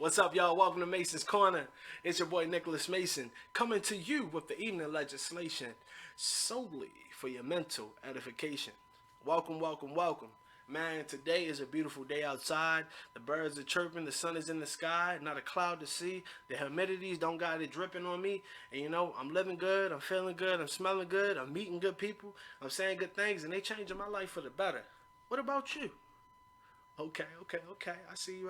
What's up, y'all? Welcome to Mason's Corner. It's your boy Nicholas Mason coming to you with the evening legislation solely for your mental edification. Welcome, welcome, welcome. Man, today is a beautiful day outside. The birds are chirping, the sun is in the sky, not a cloud to see. The humidities don't got it dripping on me. And you know, I'm living good, I'm feeling good, I'm smelling good, I'm meeting good people, I'm saying good things, and they changing my life for the better. What about you? Okay. I see you.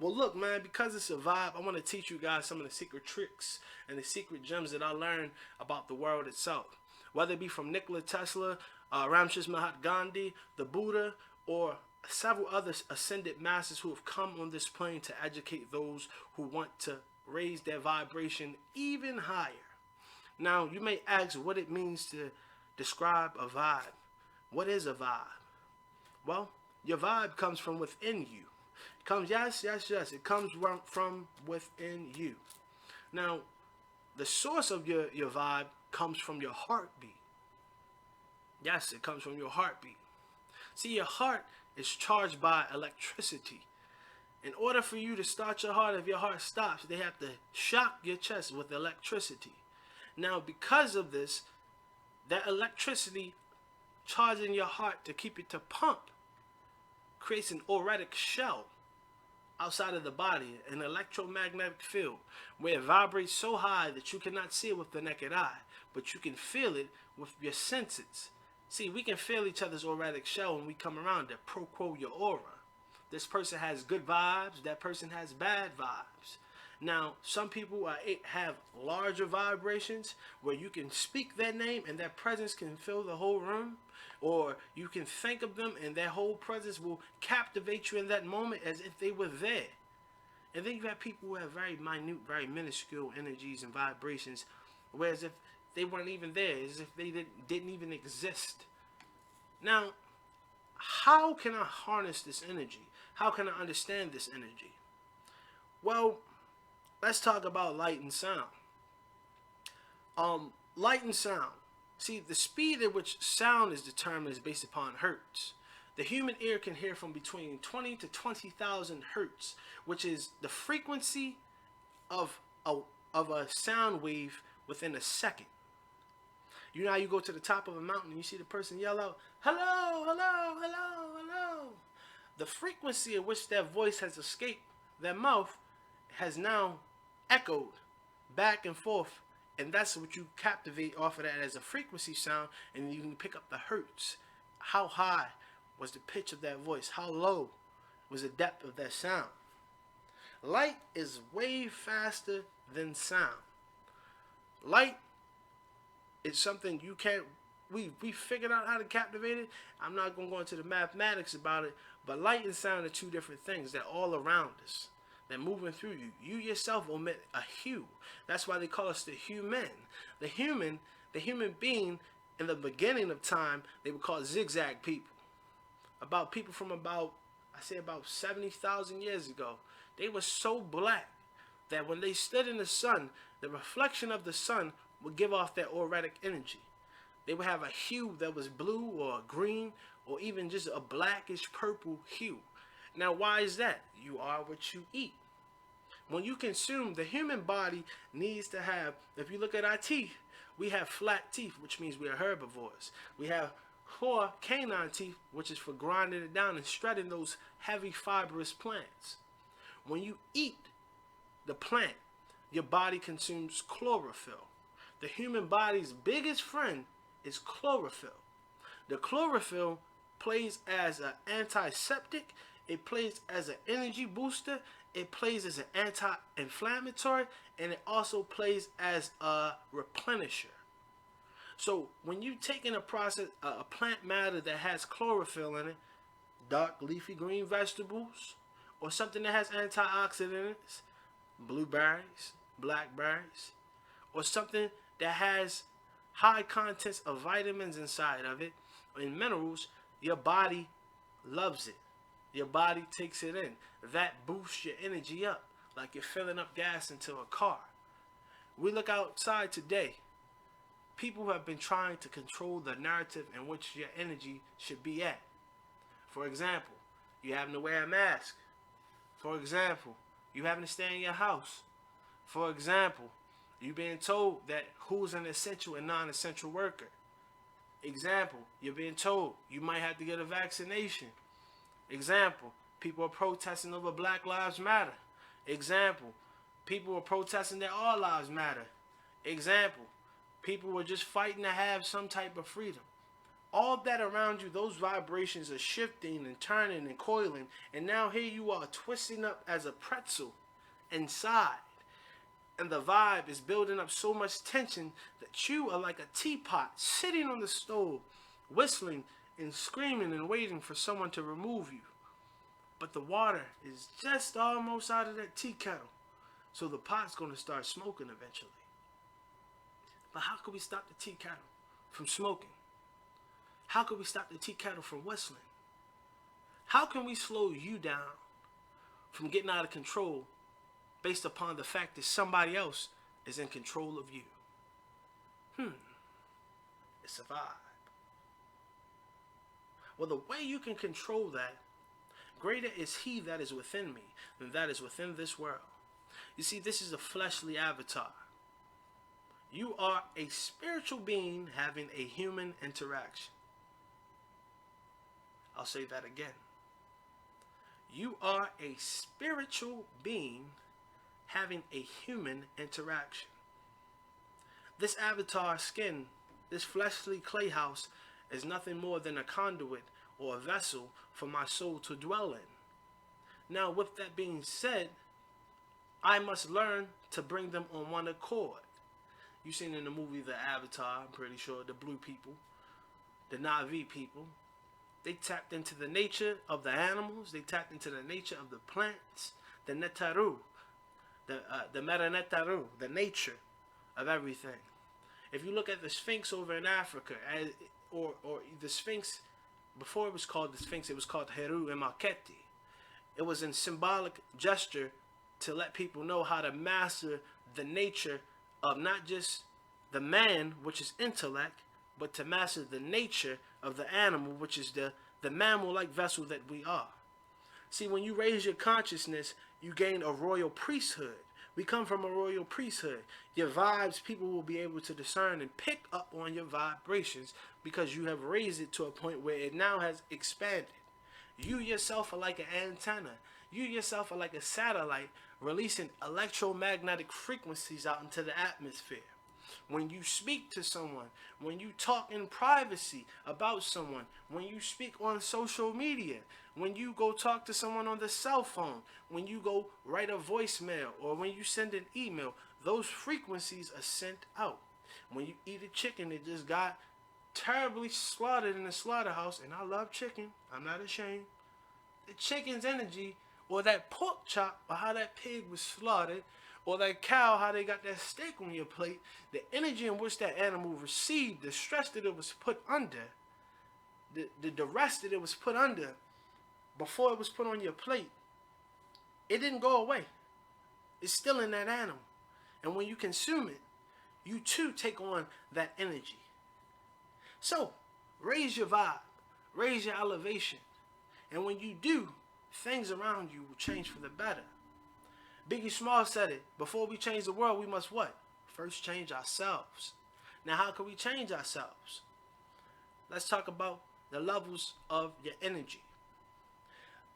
Well, look, man, because it's a vibe, I want to teach you guys some of the secret tricks and the secret gems that I learned about the world itself. Whether it be from Nikola Tesla, Ramses Mahatma Gandhi, the Buddha, or several other ascended masters who have come on this plane to educate those who want to raise their vibration even higher. Now, you may ask what it means to describe a vibe. What is a vibe? Well, your vibe comes from within you. It comes, yes. It comes from within you. Now, the source of your vibe comes from your heartbeat. Yes, it comes from your heartbeat. See, your heart is charged by electricity. In order for you to start your heart, if your heart stops, they have to shock your chest with electricity. Now, because of this, that electricity charging your heart to keep it to pump creates an auric shell outside of the body, an electromagnetic field, where it vibrates so high that you cannot see it with the naked eye, but you can feel it with your senses. See, we can feel each other's auric shell when we come around it. Pro quo your aura. This person has good vibes, that person has bad vibes. Now, some people have larger vibrations where you can speak their name and their presence can fill the whole room, or you can think of them and their whole presence will captivate you in that moment as if they were there. And then you have people who have very minute, very minuscule energies and vibrations, whereas if they weren't even there, as if they didn't even exist. Now, how can I harness this energy? How can I understand this energy? Well, let's talk about light and sound. Light and sound. See, the speed at which sound is determined is based upon hertz. The human ear can hear from between 20 to 20,000 hertz, which is the frequency of a sound wave within a second. You know how you go to the top of a mountain and you see the person yell out, "Hello, hello, hello, hello." The frequency at which that voice has escaped their mouth has now echoed back and forth, and that's what you captivate off of that as a frequency sound, and you can pick up the hertz. How high was the pitch of that voice? How low was the depth of that sound? Light is way faster than sound. Light is something you can't, we figured out how to captivate it. I'm not going to go into the mathematics about it, but light and sound are two different things. They're all around us. They're moving through you. You yourself emit a hue. That's why they call us the human. The human being, in the beginning of time, they were called zigzag people. People from about 70,000 years ago. They were so black that when they stood in the sun, the reflection of the sun would give off their auric energy. They would have a hue that was blue or green or even just a blackish purple hue. Now, why is that? You are what you eat. When you consume, the human body needs to have, if you look at our teeth, we have flat teeth, which means we are herbivores. We have 4 canine teeth, which is for grinding it down and shredding those heavy fibrous plants. When you eat the plant, your body consumes chlorophyll. The human body's biggest friend is chlorophyll. The chlorophyll plays as an antiseptic. It plays as an energy booster. It plays as an anti-inflammatory, and it also plays as a replenisher. So when you take in a plant matter that has chlorophyll in it, dark leafy green vegetables, or something that has antioxidants, blueberries, blackberries, or something that has high contents of vitamins inside of it, and minerals, your body loves it. Your body takes it in. That boosts your energy up, like you're filling up gas into a car. We look outside today. People have been trying to control the narrative in which your energy should be at. For example, you having to wear a mask. For example, You having to stay in your house. For example, you being told that who's an essential and non-essential worker. Example, you're being told you might have to get a vaccination. Example, people are protesting over Black Lives Matter. Example, people are protesting that all lives matter. Example, people were just fighting to have some type of freedom. All that around you, those vibrations are shifting and turning and coiling, and now here you are twisting up as a pretzel inside. And the vibe is building up so much tension that you are like a teapot sitting on the stove, whistling and screaming and waiting for someone to remove you. But the water is just almost out of that tea kettle, so the pot's going to start smoking eventually. But how can we stop the tea kettle from smoking? How can we stop the tea kettle from whistling? How can we slow you down from getting out of control based upon the fact that somebody else is in control of you? It's a vibe. Well, the way you can control that, greater is he that is within me than that is within this world. You see, this is a fleshly avatar. You are a spiritual being having a human interaction. I'll say that again. You are a spiritual being having a human interaction. This avatar skin, this fleshly clay house, is nothing more than a conduit or a vessel for my soul to dwell in. Now, with that being said, I must learn to bring them on one accord. You've seen in the movie The Avatar, I'm pretty sure, the blue people, the Na'vi people, they tapped into the nature of the animals, they tapped into the nature of the plants, the netaru, the metanetaru, the nature of everything. If you look at the Sphinx over in Africa, or the Sphinx, before it was called the Sphinx, it was called Heru and Maketi. It was in symbolic gesture to let people know how to master the nature of not just the man, which is intellect, but to master the nature of the animal, which is the mammal-like vessel that we are. See, when you raise your consciousness, you gain a royal priesthood. We come from a royal priesthood. Your vibes, people will be able to discern and pick up on your vibrations because you have raised it to a point where it now has expanded. You yourself are like an antenna. You yourself are like a satellite releasing electromagnetic frequencies out into the atmosphere. When you speak to someone, when you talk in privacy about someone, when you speak on social media, when you go talk to someone on the cell phone, when you go write a voicemail, or when you send an email, those frequencies are sent out. When you eat a chicken that just got terribly slaughtered in the slaughterhouse, and I love chicken, I'm not ashamed, the chicken's energy, or that pork chop, or how that pig was slaughtered, or that cow, how they got that steak on your plate, the energy in which that animal received, the stress that it was put under, the duress that it was put under before it was put on your plate, it didn't go away. It's still in that animal. And when you consume it, you too take on that energy. So, raise your vibe, raise your elevation. And when you do, things around you will change for the better. Biggie Small said it, before we change the world, we must what? First change ourselves. Now, how can we change ourselves? Let's talk about the levels of your energy.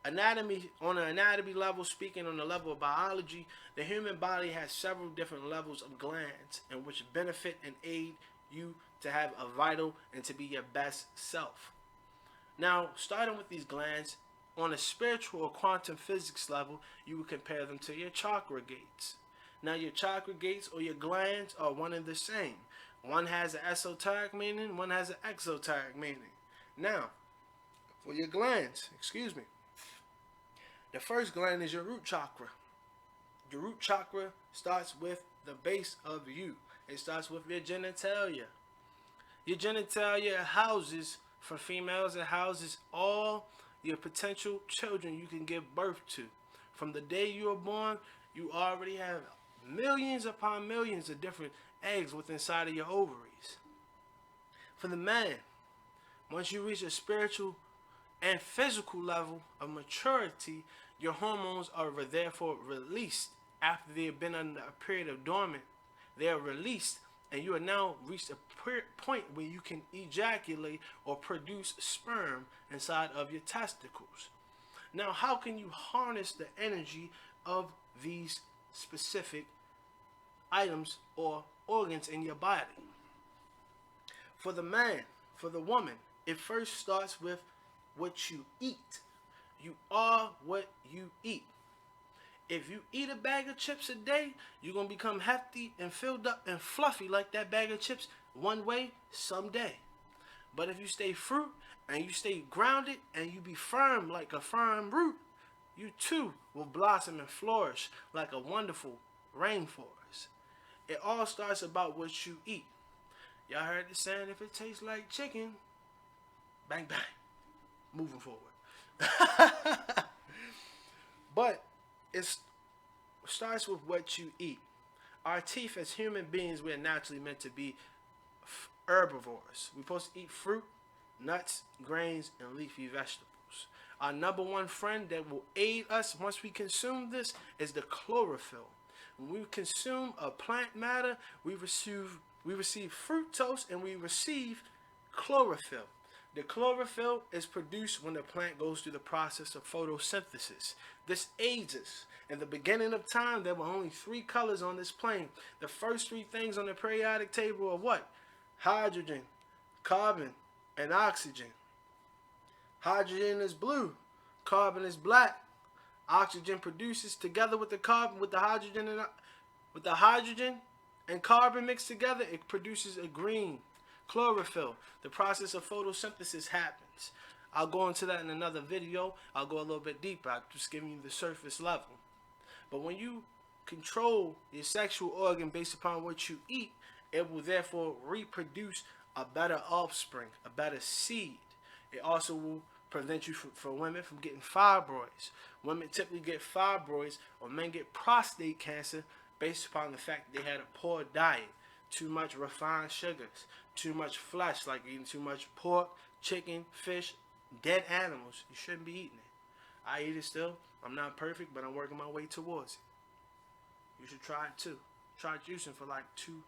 Anatomy, on an anatomy level, speaking on the level of biology, the human body has several different levels of glands in which benefit and aid you to have a vital and to be your best self. Now, starting with these glands, on a spiritual or quantum physics level, you would compare them to your chakra gates. Now, your chakra gates or your glands are one and the same. One has an esoteric meaning, one has an exoteric meaning. Now, for your glands, the first gland is your root chakra. The root chakra starts with the base of you. It starts with your genitalia. Your genitalia houses, for females, it houses all your potential children you can give birth to. From the day you are born, you already have millions upon millions of different eggs within inside of your ovaries. For the man, once you reach a spiritual and physical level of maturity, your hormones are therefore released after they have been under a period of dormant. They are released, and you are now reached a point where you can ejaculate or produce sperm inside of your testicles. Now, how can you harness the energy of these specific items or organs in your body? For the man, for the woman, it first starts with what you eat. You are what you eat. If you eat a bag of chips a day, you're going to become hefty and filled up and fluffy like that bag of chips one way someday. But if you stay fruit and you stay grounded and you be firm like a firm root, you too will blossom and flourish like a wonderful rainforest. It all starts about what you eat. Y'all heard the saying, if it tastes like chicken, bang, bang, moving forward. But it starts with what you eat. Our teeth as human beings, we're naturally meant to be herbivores. We're supposed to eat fruit, nuts, grains, and leafy vegetables. Our number one friend that will aid us once we consume this is the chlorophyll. When we consume a plant matter, we receive fructose and we receive chlorophyll. The chlorophyll is produced when the plant goes through the process of photosynthesis. This aids us. In the beginning of time, there were only 3 colors on this plane. The first 3 things on the periodic table are what? Hydrogen, carbon, and oxygen. Hydrogen is blue, carbon is black. Oxygen produces together with the carbon, with the hydrogen and carbon mixed together, it produces a green. Chlorophyll. The process of photosynthesis happens. I'll go into that in another video. I'll go a little bit deeper. I'm just giving you the surface level. But when you control your sexual organ based upon what you eat, it will therefore reproduce a better offspring, a better seed. It also will prevent you for women from getting fibroids. Women typically get fibroids, or men get prostate cancer based upon the fact that they had a poor diet. Too much refined sugars, too much flesh, like eating too much pork, chicken, fish, dead animals. You shouldn't be eating it. I eat it still. I'm not perfect, but I'm working my way towards it. You should try it too. Try juicing for like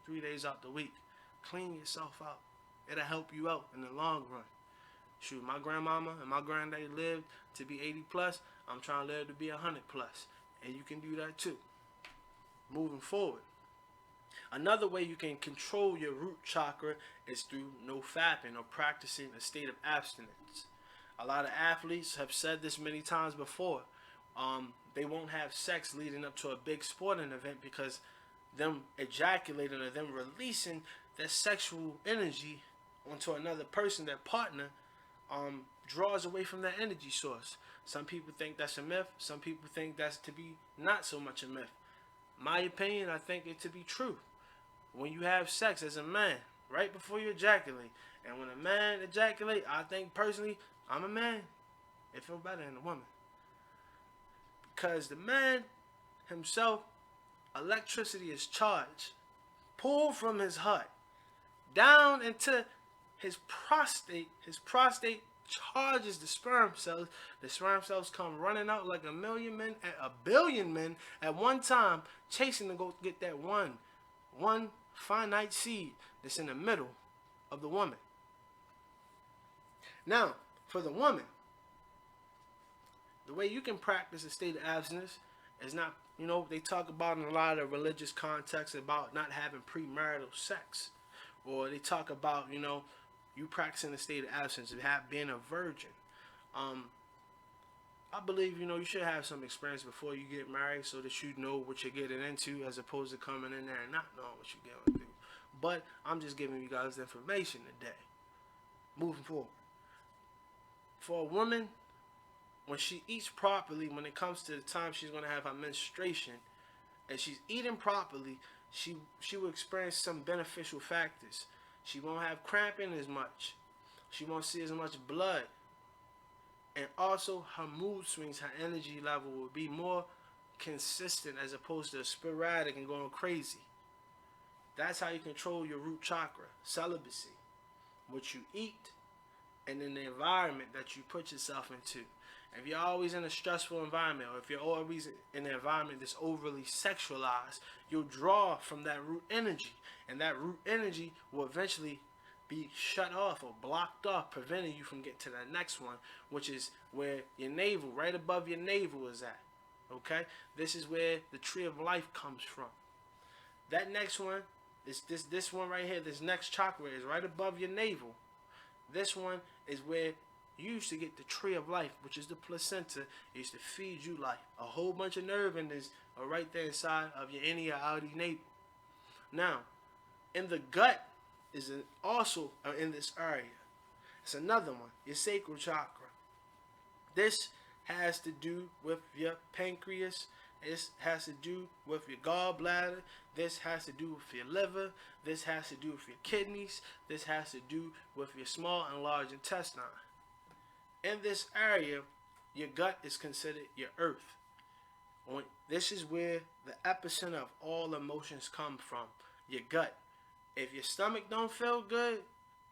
2-3 days out the week. Clean yourself out. It'll help you out in the long run. Shoot, my grandmama and my granddaddy lived to be 80 plus. I'm trying to live to be 100 plus. And you can do that too. Moving forward. Another way you can control your root chakra is through no fapping or practicing a state of abstinence. A lot of athletes have said this many times before. They won't have sex leading up to a big sporting event because them ejaculating or them releasing that sexual energy onto another person, their partner, draws away from that energy source. Some people think that's a myth. Some people think that's to be not so much a myth. My opinion, I think it to be true. When you have sex as a man, right before you ejaculate, and when a man ejaculates, I think personally, I'm a man. It feels better than a woman. Because the man himself, electricity is charged, pulled from his heart, down into his prostate. His prostate charges the sperm cells. The sperm cells come running out like a billion men at one time, chasing to go get that one finite seed that's in the middle of the woman. Now, for the woman, the way you can practice a state of abstinence is not, they talk about in a lot of religious contexts about not having premarital sex. Or they talk about, you practicing a state of abstinence, being a virgin. I believe, you should have some experience before you get married so that you know what you're getting into as opposed to coming in there and not knowing what you're getting into. But I'm just giving you guys the information today. Moving forward. For a woman, when she eats properly, when it comes to the time she's going to have her menstruation, and she's eating properly, she will experience some beneficial factors. She won't have cramping as much. She won't see as much blood. And also, her mood swings, her energy level will be more consistent as opposed to sporadic and going crazy. That's how you control your root chakra, celibacy. What you eat, and in the environment that you put yourself into. If you're always in a stressful environment, or if you're always in an environment that's overly sexualized, you'll draw from that root energy, and that root energy will eventually be shut off or blocked off, preventing you from getting to that next one, which is where your navel, right above your navel, is at. Okay, this is where the tree of life comes from. That next one is this one right here. This next chakra is right above your navel. This one is where you used to get the tree of life, which is the placenta. It used to feed you life. A whole bunch of nerve endings are right there inside of your inner or outer navel. Now, in the gut is also in this area. It's another one, your sacral chakra. This has to do with your pancreas. This has to do with your gallbladder. This has to do with your liver. This has to do with your kidneys. This has to do with your small and large intestine. In this area, your gut is considered your earth. This is where the epicenter of all emotions come from, your gut. If your stomach don't feel good,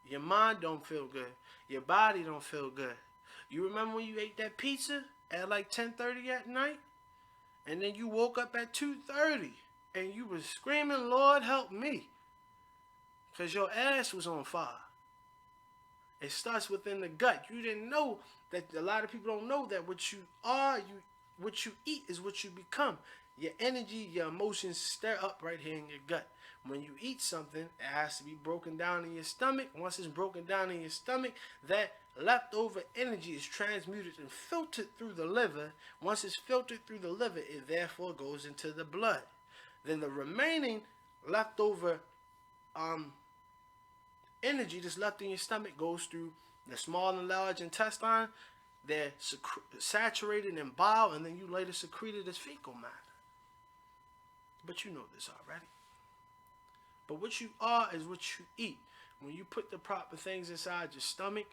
your mind don't feel good, your body don't feel good. You remember when you ate that pizza at like 10:30 at night? And then you woke up at 2:30 and you was screaming, Lord help me, because your ass was on fire. It starts within the gut. You didn't know that. A lot of people don't know that what you are, what you eat is what you become. Your energy, your emotions stir up right here in your gut. When you eat something, it has to be broken down in your stomach. Once it's broken down in your stomach, that leftover energy is transmuted and filtered through the liver. Once it's filtered through the liver, it therefore goes into the blood. Then the remaining leftover energy that's left in your stomach goes through the small and large intestine. They're saturated in bile, and then you later secrete it as fecal matter. But you know this already. But what you are is what you eat. When you put the proper things inside your stomach,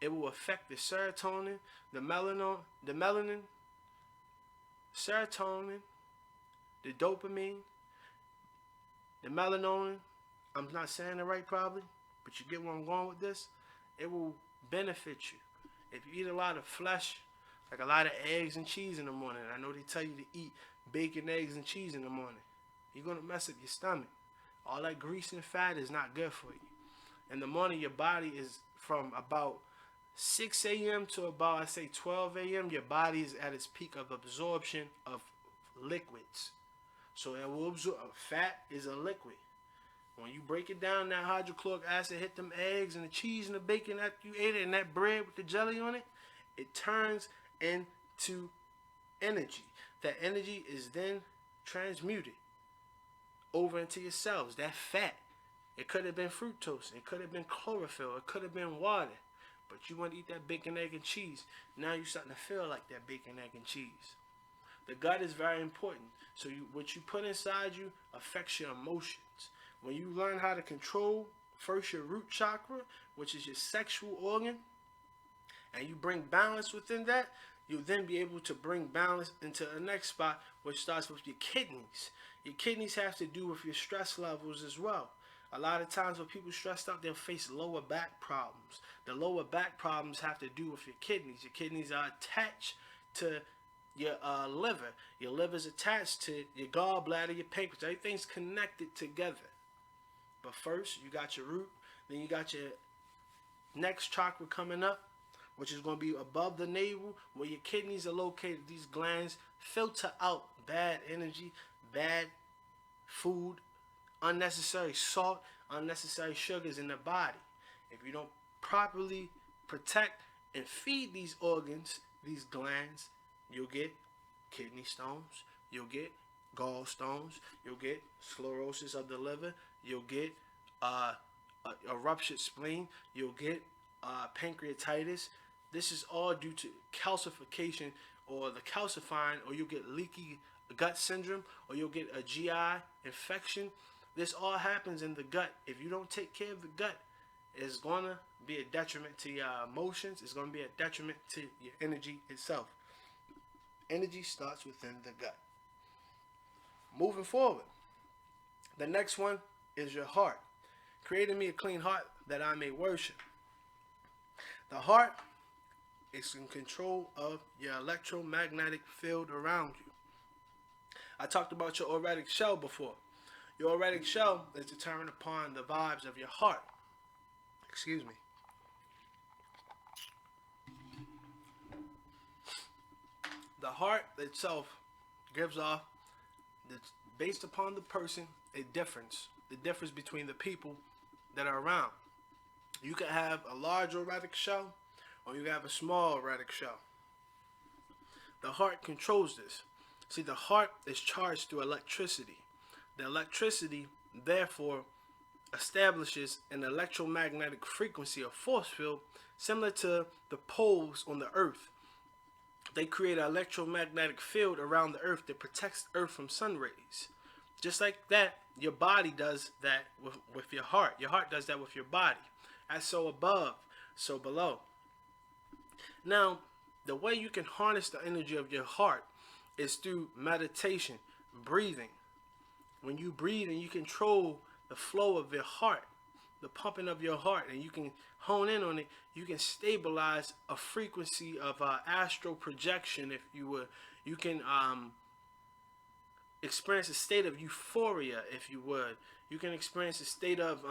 it will affect the serotonin, the melanin, serotonin, the dopamine, the melatonin. I'm not saying it right probably, but you get where I'm going with this. It will benefit you. If you eat a lot of flesh, like a lot of eggs and cheese in the morning, I know they tell you to eat bacon, eggs, and cheese in the morning, you're going to mess up your stomach. All that grease and fat is not good for you. In the morning, your body is from about 6 a.m. to about, I say, 12 a.m., your body is at its peak of absorption of liquids. So it will absorb. Fat is a liquid. When you break it down, that hydrochloric acid hit them eggs and the cheese and the bacon that you ate it, and that bread with the jelly on it, it turns into energy. That energy is then transmuted over into your cells. That fat, it could have been fructose, it could have been chlorophyll, it could have been water, but you want to eat that bacon, egg, and cheese. Now you're starting to feel like that bacon, egg, and cheese. The gut is very important. So what you put inside you affects your emotions. When you learn how to control first your root chakra, which is your sexual organ, and you bring balance within that, you'll then be able to bring balance into the next spot, which starts with your kidneys. Your kidneys have to do with your stress levels as well. A lot of times when people stressed out, they'll face lower back problems. The lower back problems have to do with your kidneys. Your kidneys are attached to your liver. Your liver is attached to your gallbladder, your pancreas. Everything's connected together. But first, you got your root. Then you got your next chakra coming up, which is going to be above the navel, where your kidneys are located. These glands filter out bad energy, bad food, unnecessary salt, unnecessary sugars in the body. If you don't properly protect and feed these organs, these glands, you'll get kidney stones, you'll get gallstones, you'll get sclerosis of the liver, you'll get a ruptured spleen, you'll get pancreatitis. This is all due to calcification or the calcifying, or you'll get leaky gut syndrome, or you'll get a GI infection. This all happens in the gut. If you don't take care of the gut, it's going to be a detriment to your emotions. It's going to be a detriment to your energy itself. Energy starts within the gut. Moving forward, the next one is your heart. Creating me a clean heart that I may worship. The heart is in control of your electromagnetic field around you. I talked about your auric shell before. Your auric shell is determined upon the vibes of your heart. Excuse me. The heart itself gives off, based upon the person, a difference. The difference between the people that are around. You can have a large auric shell, or you can have a small auric shell. The heart controls this. See, the heart is charged through electricity. The electricity, therefore, establishes an electromagnetic frequency or force field similar to the poles on the earth. They create an electromagnetic field around the earth that protects the earth from sun rays. Just like that, your body does that with your heart. Your heart does that with your body. As so above, so below. Now, the way you can harness the energy of your heart is through meditation, breathing. When you breathe and you control the flow of your heart, the pumping of your heart, and you can hone in on it, you can stabilize a frequency of astral projection, if you would. You can experience a state of euphoria, if you would. You can experience a state of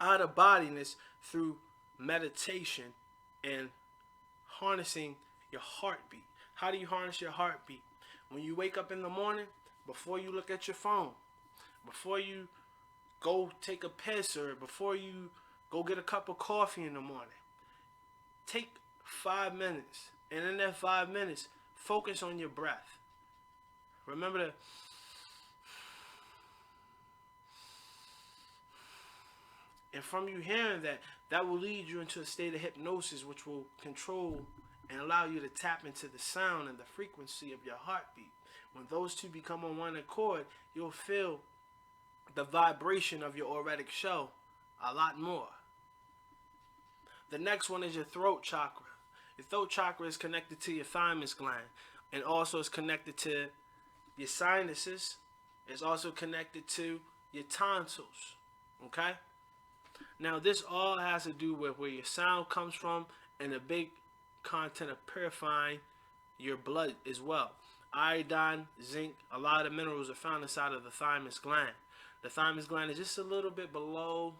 out-of-bodiness through meditation and harnessing your heartbeat. How do you harness your heartbeat? When you wake up in the morning, before you look at your phone, before you go take a piss, or before you go get a cup of coffee in the morning, take 5 minutes, and in that 5 minutes, focus on your breath. Remember to and from you hearing that, that will lead you into a state of hypnosis, which will control and allow you to tap into the sound and the frequency of your heartbeat. When those two become on one accord, you'll feel the vibration of your auric shell a lot more. The next one is your throat chakra. Your throat chakra is connected to your thymus gland, and also is connected to your sinuses. It's also connected to your tonsils. Okay? Now, this all has to do with where your sound comes from, and a big content of purifying your blood as well. Iodine, zinc, a lot of minerals are found inside of the thymus gland. The thymus gland is just a little bit below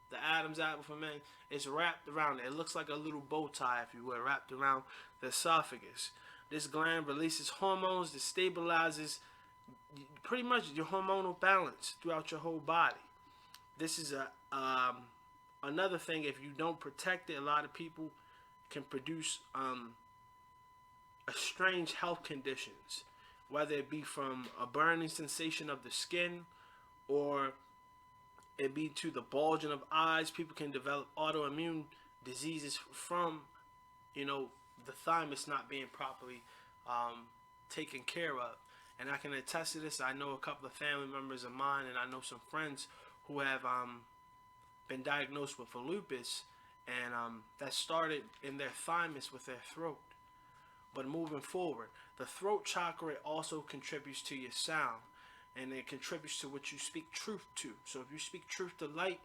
the Adam's apple for men. It's wrapped around it. It looks like a little bow tie, if you will, wrapped around the esophagus. This gland releases hormones that stabilizes pretty much your hormonal balance throughout your whole body. This is another thing. If you don't protect it, a lot of people can produce strange health conditions, whether it be from a burning sensation of the skin, or it be to the bulging of eyes. People can develop autoimmune diseases from, the thymus not being properly taken care of. And I can attest to this. I know a couple of family members of mine, and I know some friends who have been diagnosed with lupus, and that started in their thymus with their throat. But moving forward, the throat chakra also contributes to your sound, and it contributes to what you speak truth to. So if you speak truth to light,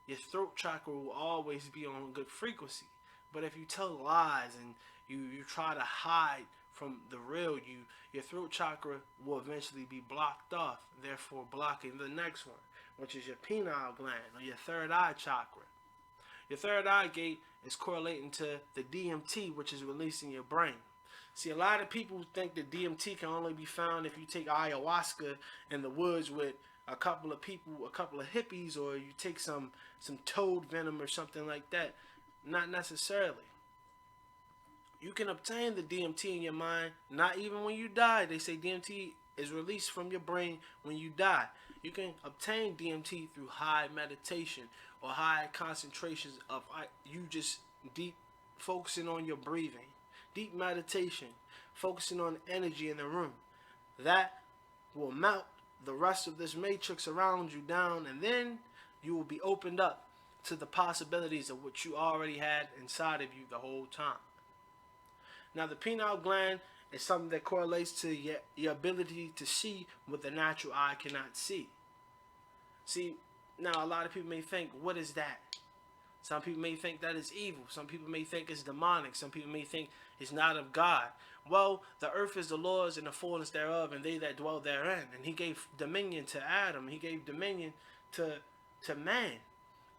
your throat chakra will always be on a good frequency. But if you tell lies and you try to hide from the real you, your throat chakra will eventually be blocked off, therefore blocking the next one, which is your pineal gland, or your third eye chakra. Your third eye gate is correlating to the DMT, which is released in your brain. See, a lot of people think that DMT can only be found if you take ayahuasca in the woods with a couple of people, a couple of hippies, or you take some toad venom or something like that. Not necessarily. You can obtain the DMT in your mind, not even when you die. They say DMT is released from your brain when you die. You can obtain DMT through high meditation or high concentrations of you just deep focusing on your breathing. Deep meditation, focusing on energy in the room. That will melt the rest of this matrix around you down, and then you will be opened up to the possibilities of what you already had inside of you the whole time. Now, the pineal gland is something that correlates to your ability to see what the natural eye cannot see. See, now a lot of people may think, what is that? Some people may think that it's evil. Some people may think it's demonic. Some people may think it's not of God. Well, the earth is the Lord's and the fullness thereof, and they that dwell therein. And he gave dominion to Adam. He gave dominion to man.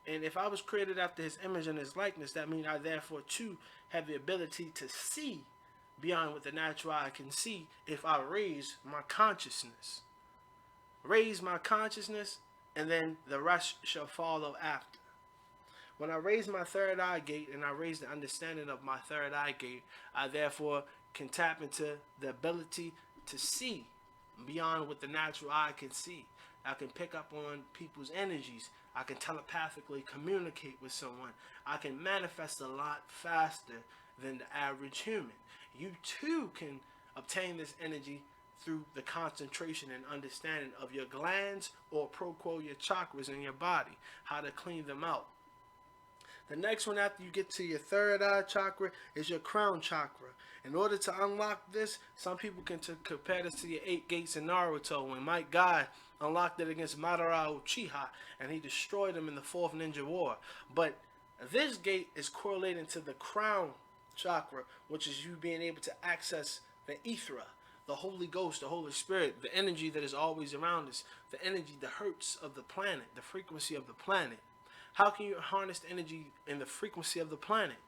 And if I was created after his image and his likeness, that means I therefore too have the ability to see beyond what the natural eye can see if I raise my consciousness. Raise my consciousness, and then the rest shall follow after. When I raise my third eye gate and I raise the understanding of my third eye gate, I therefore can tap into the ability to see beyond what the natural eye can see. I can pick up on people's energies. I can telepathically communicate with someone. I can manifest a lot faster than the average human. You too can obtain this energy through the concentration and understanding of your glands, or pro quo your chakras in your body, how to clean them out. The next one after you get to your third eye chakra is your crown chakra. In order to unlock this, some people can compare this to your 8 gates in Naruto when Might God unlocked it against Madara Uchiha and he destroyed him in the 4th Ninja War. But this gate is correlating to the crown chakra, which is you being able to access the ethera, the Holy Ghost, the Holy Spirit, the energy that is always around us, the energy, the hertz of the planet, the frequency of the planet. How can you harness the energy and the frequency of the planet?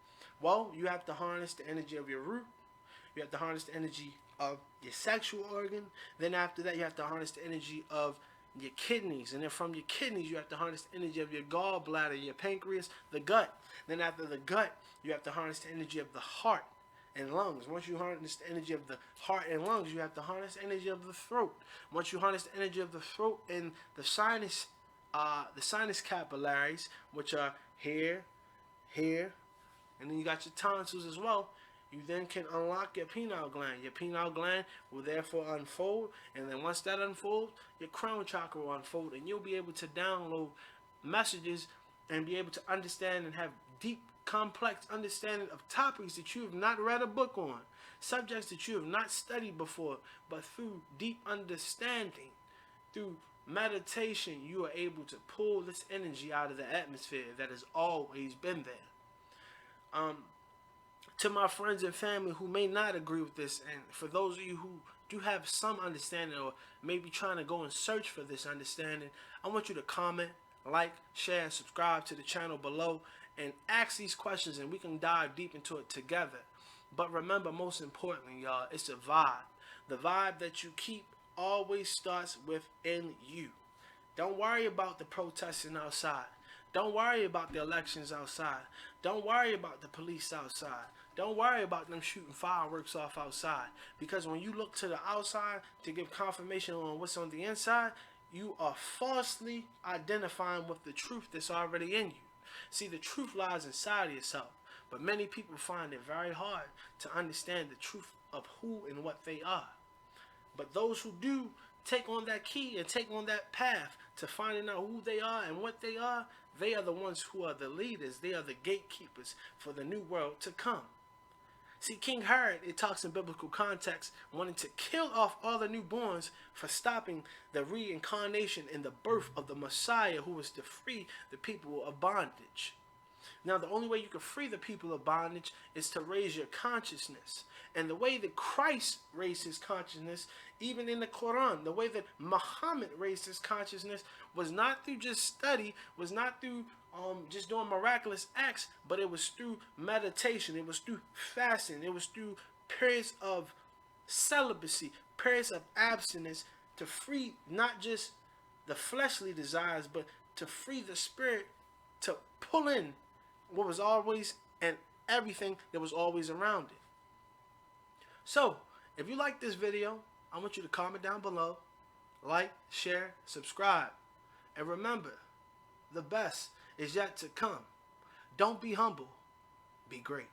Well, you have to harness the energy of your root. You have to harness the energy of your sexual organ. Then after that, you have to harness the energy of your kidneys. And then from your kidneys, you have to harness the energy of your gallbladder, your pancreas, the gut. Then after the gut, you have to harness the energy of the heart and lungs. Once you harness the energy of the heart and lungs, you have to harness the energy of the throat. Once you harness the energy of the throat and the sinus capillaries, which are here, and then you got your tonsils as well. You then can unlock your pineal gland. Your pineal gland will therefore unfold, and then once that unfolds, your crown chakra will unfold, and you'll be able to download messages and be able to understand and have deep, complex understanding of topics that you have not read a book on, subjects that you have not studied before, but through deep understanding, through meditation, you are able to pull this energy out of the atmosphere that has always been there. To my friends and family who may not agree with this, and for those of you who do have some understanding or maybe trying to go and search for this understanding, I want you to comment, like, share, and subscribe to the channel below and ask these questions, and we can dive deep into it together. But remember, most importantly, y'all, it's a vibe. The vibe that you keep always starts within you. Don't worry about the protesting outside. Don't worry about the elections outside. Don't worry about the police outside. Don't worry about them shooting fireworks off outside. Because when you look to the outside to give confirmation on what's on the inside, you are falsely identifying with the truth that's already in you. See, the truth lies inside of yourself. But many people find it very hard to understand the truth of who and what they are. But those who do take on that key and take on that path to finding out who they are and what they are the ones who are the leaders. They are the gatekeepers for the new world to come. See, King Herod, it talks in biblical context, wanting to kill off all the newborns for stopping the reincarnation and the birth of the Messiah, who was to free the people of bondage. Now, the only way you can free the people of bondage is to raise your consciousness. And the way that Christ raised his consciousness, even in the Quran, the way that Muhammad raised his consciousness was not through just study, was not through just doing miraculous acts, but it was through meditation, it was through fasting, it was through periods of celibacy, periods of abstinence, to free not just the fleshly desires, but to free the spirit to pull in what was always and everything that was always around it. So, if you like this video, I want you to comment down below, like, share, subscribe, and remember, the best is yet to come. Don't be humble, be great.